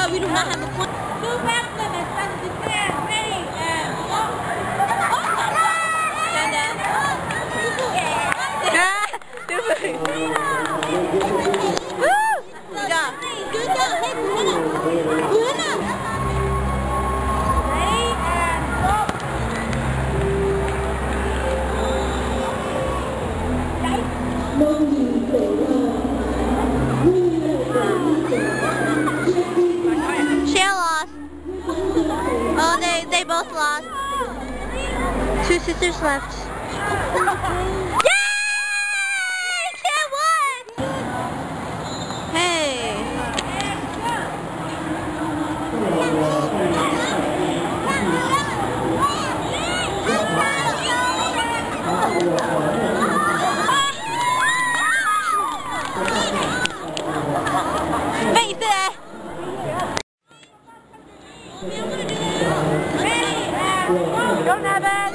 We do not have a point. Two back limits, that's the stand. Ready, and go. Stand down. Woo! Good job. Good job. Hey, Buena. Buena. Ready, and go. Oh, they both lost. Two sisters left. Yay! Kid won! Hey. Face it! Go, Nevin!